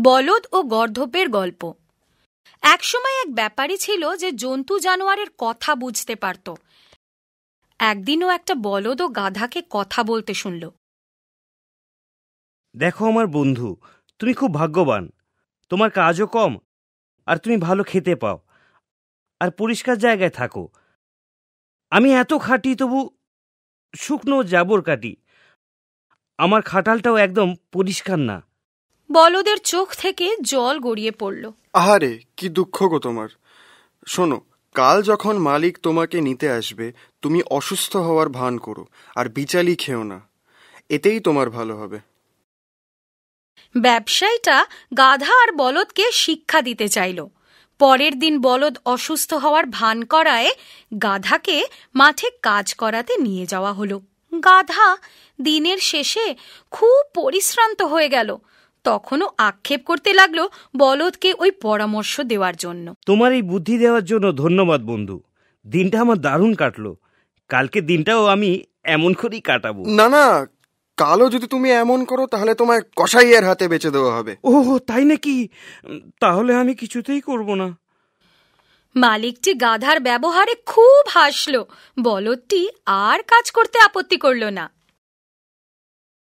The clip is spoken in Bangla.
বলদ ও গর্ধপের গল্প। একসময় এক ব্যাপারী ছিল যে জন্তু জানোয়ারের কথা বুঝতে পারত। একদিনও একটা বলদ ও গাধাকে কথা বলতে শুনল। দেখো আমার বন্ধু, তুমি খুব ভাগ্যবান। তোমার কাজও কম, আর তুমি ভালো খেতে পাও, আর পরিষ্কার জায়গায় থাকো। আমি এত খাটি, তবু শুকনো জাবর কাটি। আমার খাটালটাও একদম পরিষ্কার না। বলদের চোখ থেকে জল গড়িয়ে পড়ল। আহারে, কি দুঃখ গো তোমার। শোনো, কাল যখন মালিক তোমাকে নিতে আসবে, তুমি অসুস্থ হওয়ার ভান করো, আর বিচালি খেও না। এতেই তোমার ভালো হবে। ব্যবসায়ীটা গাধা আর বলদকে শিক্ষা দিতে চাইল। পরের দিন বলদ অসুস্থ হওয়ার ভান করায় গাধাকে মাঠে কাজ করাতে নিয়ে যাওয়া হলো। গাধা দিনের শেষে খুব পরিশ্রান্ত হয়ে গেল। তখনও আক্ষেপ করতে লাগলো বলদকে ওই পরামর্শ দেওয়ার জন্য। তোমার এই বুদ্ধি দেওয়ার জন্য ধন্যবাদ বন্ধু। দিনটা আমার দারুণ কাটলো। কালকে দিনটাও আমি এমন করেই কাটাবো। না না, কালও যদি তুমি এমন করো তাহলে তোমায় কসাইয়ের হাতে বেচে দেওয়া হবে। ও তাই নাকি? তাহলে আমি কিছুতেই করব না। মালিকটি গাধার ব্যবহারে খুব হাসল। বলদটি আর কাজ করতে আপত্তি করল না।